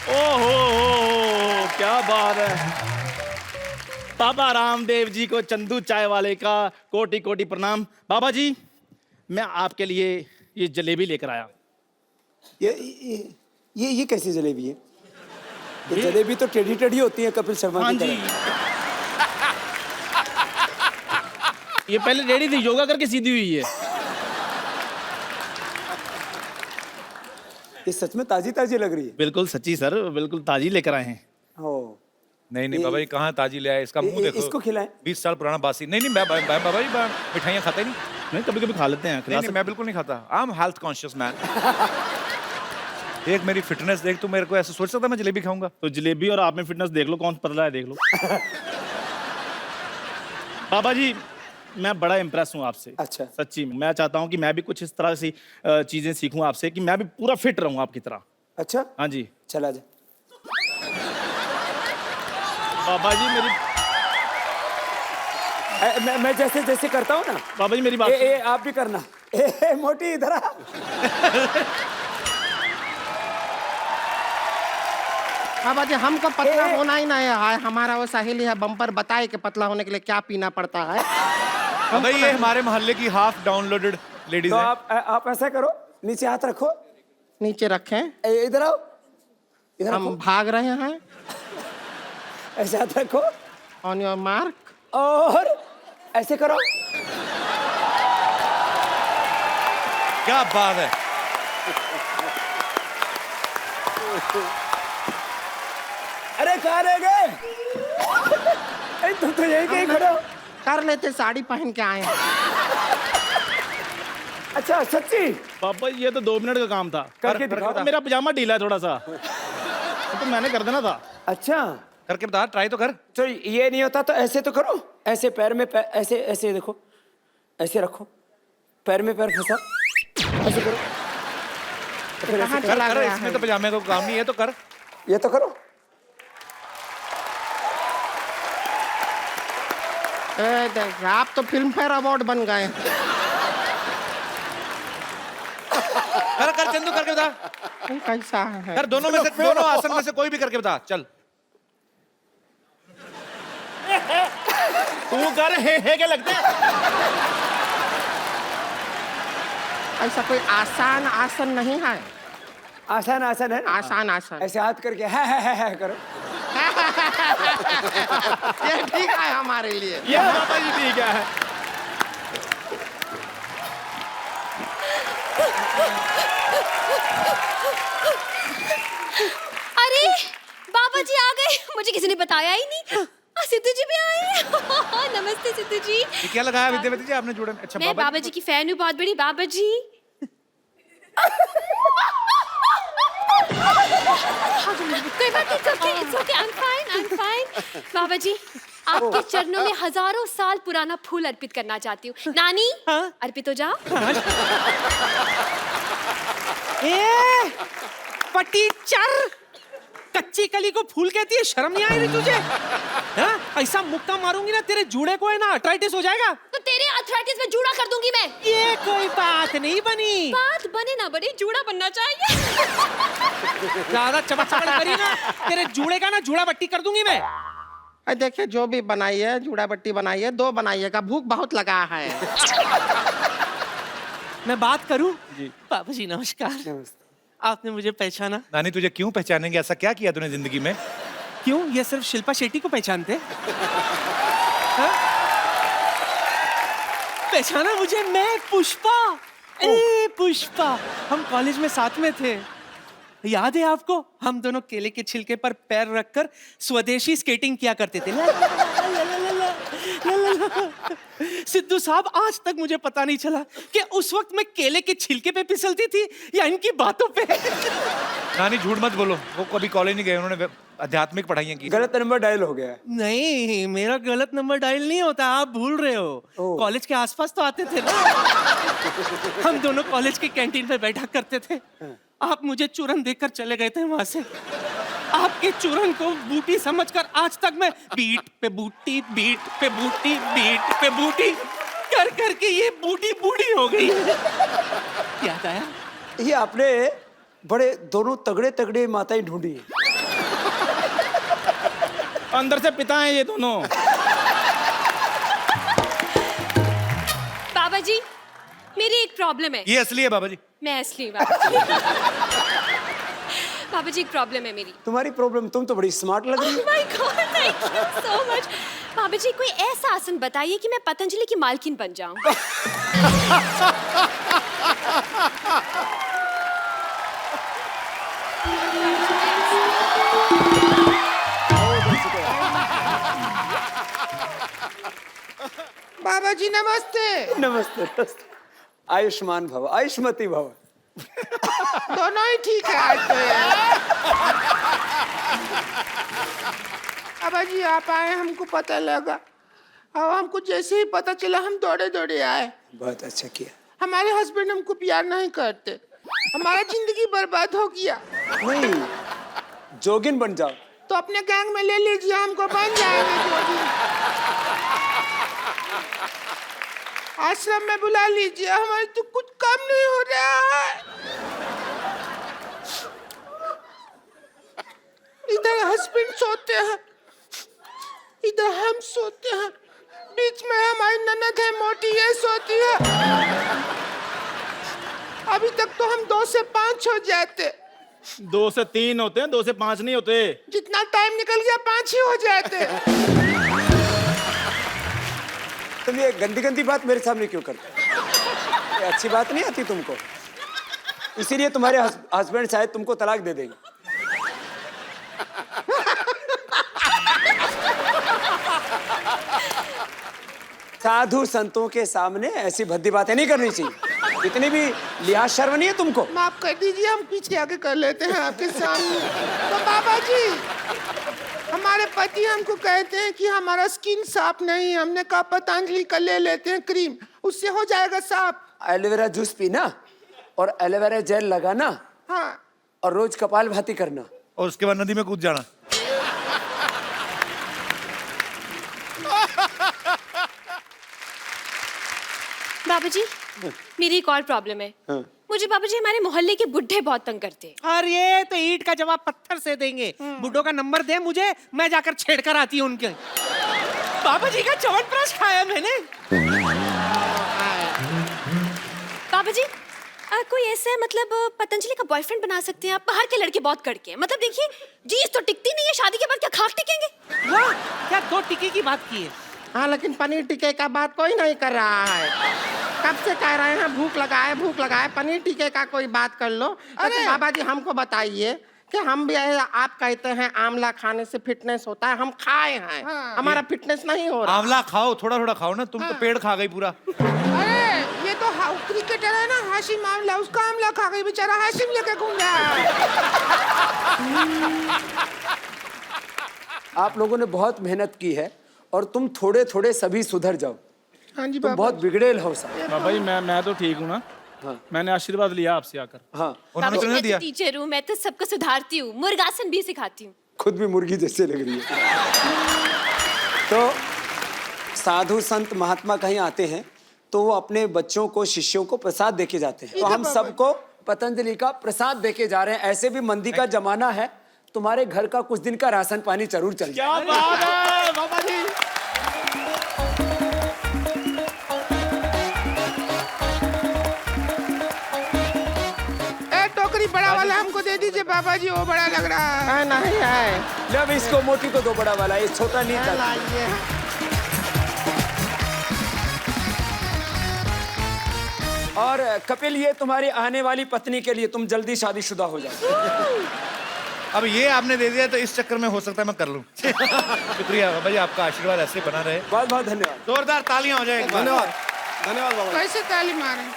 ओहो, क्या बात है। बाबा रामदेव जी को चंदू चाय वाले का कोटि कोटि प्रणाम। बाबा जी, मैं आपके लिए ये जलेबी लेकर आया। ये कैसी जलेबी है? ये जलेबी तो टेढ़ी टेढ़ी होती है कपिल शर्मा हाँ की जी। तरह। ये पहले रेडी थी, योगा करके सीधी हुई है। ये सच में ताजी ताजी लग रही है। बिल्कुल सच्ची सर, बिल्कुल ताजी लेकर आए हैं। ओ, नहीं बाबा जी, कहाँ ताजी ले आए? इसका मुंह देखो। इसको खिलाएं। 20 साल पुराना बासी। नहीं बाबा जी, मिठाइयाँ खाता ही नहीं। नहीं, कभी कभी खा लेते हैं। नहीं, मैं बिल्कुल नहीं खाता। I am health conscious man. देख मेरी फिटनेस देख, तू मेरे को ऐसे सोच सकता मैं जलेबी खाऊंगा? तो जलेबी और आप में फिटनेस देख लो, कौन पतला है देख लो। बाबा जी, मैं बड़ा इम्प्रेस हूँ आपसे। अच्छा। सच्ची में मैं चाहता हूँ कि मैं भी कुछ इस तरह सी चीजें सीखूं आपसे, कि मैं भी पूरा फिट रहूं आपकी तरह। अच्छा, हाँ जी। चला जा। बाबा जी मेरी मैं जैसे जैसे करता हूँ ना। बाबा जी मेरी बात आप भी करना। मोटी इधर आ। बाबा जी, हमको पतला होना ही नहीं है। हमारा वो सहेली है बम्पर, बताए कि पतला होने के लिए क्या पीना पड़ता है। भाई ये हमारे मोहल्ले की हाफ डाउनलोडेड लेडीज तो है। आप ऐसा करो, नीचे हाथ रखो। नीचे रखें। इधर आओ, इधर हम रखो। भाग रहे हैं। ऐसे हाथ रखो ऑन योर मार्क। और ऐसे करो। क्या बात है। अरे कहाँ रह गए? तुम तो यही कहीं खड़े हो। कर लेते, साड़ी पहन के आए हैं। अच्छा सच्ची? बाबा जी, ये तो 2 मिनट का काम था। करके दिखाओ। मेरा पजामा ढीला है थोड़ा सा, तो मैंने कर देना था। अच्छा, करके बता, ट्राई तो कर। तो ये नहीं होता तो ऐसे तो करो। ऐसे पैर में ऐसे ऐसे देखो, ऐसे रखो, पैर में पैर फंसा, ऐसे करो। तो फिर ऐसे कहाँ करो। चला कर गया इसमें है? तो पजामे का काम नहीं है, तो कर। ये तो करो। देख, आप तो फिल्म फेयर अवार्ड बन गए। कर कर चंदू, करके बता। कैसा है? कर दोनों में से, दोनों आसन में से कोई भी करके बता। चल। तू कर, हे क्या लगता है? ऐसा कोई आसान आसन नहीं है। आसान आसान है ना? आसान आसन। ऐसे हाथ करके है करो। ये ठीक है हमारे लिए। ये बाबा जी ठीक है। अरे बाबा जी आ गए, मुझे किसी ने बताया ही नहीं। सिद्धू जी भी आए। नमस्ते सिद्धू जी। ये क्या लगाया विद्यावती जी आपने जुड़न? अच्छा, मैं बाबा जी की फैन हूँ, बहुत बड़ी। बाबा जी कोई बात नहीं, it's okay, I'm fine. बाबा जी, आपके चरणों में हजारों साल पुराना फूल अर्पित करना चाहती हूँ। नानी, अर्पित हो जाओ। पटीचर, कच्ची कली को फूल कहती है, शर्म नहीं आई रही तुझे? हाँ? ऐसा मुक्का मारूंगी ना तेरे जूड़े को, है ना अर्थराइटिस हो जाएगा। तो तेरे अर्थराइटिस में जूड़ा कर दूंगी मैं। ये कोई बात नहीं बनी। बात बने ना बने, जूड़ा बनना चाहिए। ज्यादा चमक करी ना, तेरे जूड़े का ना जूड़ा बट्टी कर दूंगी मैं। देखिए, जो भी बनाइए, जूड़ा बट्टी बनाइए, 2 बनाइएगा, भूख बहुत लगा है। मैं बात करूं? जी। बाबा जी नमस्कार। आपने मुझे पहचाना? नानी तुझे क्यों पहचानेंगे? ऐसा क्या किया तूने जिंदगी में? क्यों, ये सिर्फ शिल्पा शेट्टी को पहचानते? हाँ? पहचाना मुझे? मैं पुष्पा। पुष्पा, हम कॉलेज में साथ में थे, याद है आपको? हम दोनों केले के छिलके पर पैर रखकर स्वदेशी स्केटिंग किया करते थे। सिद्धू साहब, आज तक मुझे पता नहीं चला कि उस वक्त मैं केले के छिलके पे फिसलती थी या इनकी बातों पे। नानी झूठ मत बोलो, वो कभी कॉलेज नहीं गए, उन्होंने आध्यात्मिक पढ़ाइयाँ की। गलत नंबर डायल हो गया है। नहीं, मेरा गलत नंबर डायल नहीं होता, आप भूल रहे हो। कॉलेज के आसपास तो आते थे ना। हम दोनों कॉलेज के कैंटीन पे बैठा करते थे। आप मुझे चूरन देकर चले गए थे वहां से। आपके चूरन को बूटी समझकर आज तक मैं बीट पे बूटी, बीट पे बूटी, बीट पे बूटी कर करके ये बूटी बूढ़ी हो गई। याद आया? ये आपने बड़े दोनों तगड़े तगड़े माताएं ढूंढी है। अंदर से पिता हैं ये दोनों। बाबा जी, मेरी एक प्रॉब्लम है। ये असली है बाबा जी। मैं असली बाबा जी। बाबा जी, एक प्रॉब्लम है मेरी। तुम्हारी प्रॉब्लम? तुम तो बड़ी स्मार्ट लग रही Oh my God, thank you so much. बाबा जी, कोई ऐसा आसन बताइए कि मैं पतंजलि की मालकिन बन जाऊं। बाबा जी नमस्ते। नमस्ते नमस्ते। आयुष्मान भव, आयुष्मती भव। दोनों ही ठीक है आज तो यार। बाबा जी आप आए, हमको पता लगा और हमको जैसे ही पता चला हम दौड़े दौड़े आए। बहुत अच्छा किया। हमारे हस्बैंड हमको प्यार नहीं करते, हमारा जिंदगी बर्बाद हो गया। नहीं, जोगिन बन जाओ। तो अपने गैंग में ले लीजिए, हमको बन जाएंगे जोगिन। आश्रम में बुला लीजिए, हमारे तो कुछ कम नहीं हो रहा है। इधर हस्बैंड सोते हैं, इधर हम सोते हैं, बीच में हमारी ननद है मोटी, ये सोती है। अभी तक तो हम 2 से 5 हो जाते। 2 से 3 होते हैं, 2 से 5 नहीं होते। जितना टाइम निकल गया 5 ही हो जाते। तुम ये गंदी गंदी बात मेरे सामने क्यों करते? ये अच्छी बात नहीं आती तुमको, इसीलिए तुम्हारे हस्बैंड शायद तुमको तलाक दे देंगे। साधु संतों के सामने ऐसी भद्दी बातें नहीं करनी चाहिए। इतनी भी लिहाज शर्म नहीं है तुमको? माफ कर दीजिए, हम पीछे आके कर लेते हैं आपके सामने। तो बाबा जी, हमारे पति हमको कहते हैं कि हमारा स्किन साफ नहीं है। हमने कहा पतंजलि का ले लेते हैं क्रीम, उससे हो जाएगा साफ। एलोवेरा जूस पीना और एलोवेरा जेल लगाना, हाँ। और रोज कपाल भाती करना, और उसके बाद नदी में कूद जाना। बाबा जी, मेरी एक और प्रॉब्लम है। हाँ। मुझे बाबा जी हमारे मोहल्ले के बुढ़े बहुत तंग करते हैं। और ये तो ईंट का जवाब पत्थर से देंगे। बुड्ढों का नंबर दे मुझे, मैं जाकर छेड़ कर आती हूँ उनके। बाबा जी का च्यवनप्राश खाया मैंने। बाबा जी, कोई ऐसा है मतलब पतंजलि का बॉयफ्रेंड बना सकते हैं आप? बाहर के लड़के बहुत कड़के हैं। मतलब देखिए, जीस तो टिकती नहीं है, शादी के बाद क्या खाक टिकेंगे? वाह, क्या 2 टिक्की की बात की है। हाँ, लेकिन पनीर टिक्के का बात कोई नहीं कर रहा है। कब से कह रहे हैं भूख लगाए, पनीर टिक्के का कोई बात कर लो। अरे बाबा जी, हमको बताइए कि हम भी आप कहते हैं आंवला खाने से फिटनेस होता है, हम खाए हैं। हाँ। हमारा फिटनेस नहीं हो रहा। आंवला खाओ, थोड़ा थोड़ा खाओ ना, तुम तो पेड़ खा गई पूरा। अरे ये तो क्रिकेटर है ना, हाशिम आंवला, उसका आंवला खा गई बेचारा, हाशिम लेके घूम रहा है। आप लोगों ने बहुत मेहनत की है और तुम थोड़े थोड़े सभी सुधर जाओ। हाँ जी तुम बहुत बिगड़ेल हो सब। बाबा जी, मैं तो ठीक हूँ ना। हाँ। मैंने आशीर्वाद लिया आपसे आकर। हाँ, उन्होंने बाबा तो जी, नहीं मैं दिया। तो टीचर हूँ, मैं तो सबको सुधारती हूँ, मुर्गासन भी सिखाती हूँ। खुद भी मुर्गी जैसे लग रही है। तो साधु संत महात्मा कहीं आते हैं तो वो अपने बच्चों को, शिष्यों को प्रसाद देके जाते हैं। तो हम सबको पतंजलि का प्रसाद देके जा रहे हैं। ऐसे भी मंदी का जमाना है, तुम्हारे घर का कुछ दिन का राशन पानी जरूर चल जाए। क्या बात है बाबा जी। टोकरी बड़ा वाला हमको दे दीजिए बाबा जी, वो बड़ा लग रहा है। नहीं है। ले अब इसको मोटी को दो बड़ा वाला, ये छोटा नहीं था। लाइए। और कपिल, ये तुम्हारी आने वाली पत्नी के लिए, तुम जल्दी शादीशुदा हो जाओ। अब ये आपने दे दिया तो इस चक्कर में हो सकता है मैं कर लूं। शुक्रिया बाबा जी, आपका आशीर्वाद ऐसे बना रहे। बहुत बहुत धन्यवाद। जोरदार तालियां हो जाए। धन्यवाद धन्यवाद बाबा। कैसे ताली मारें?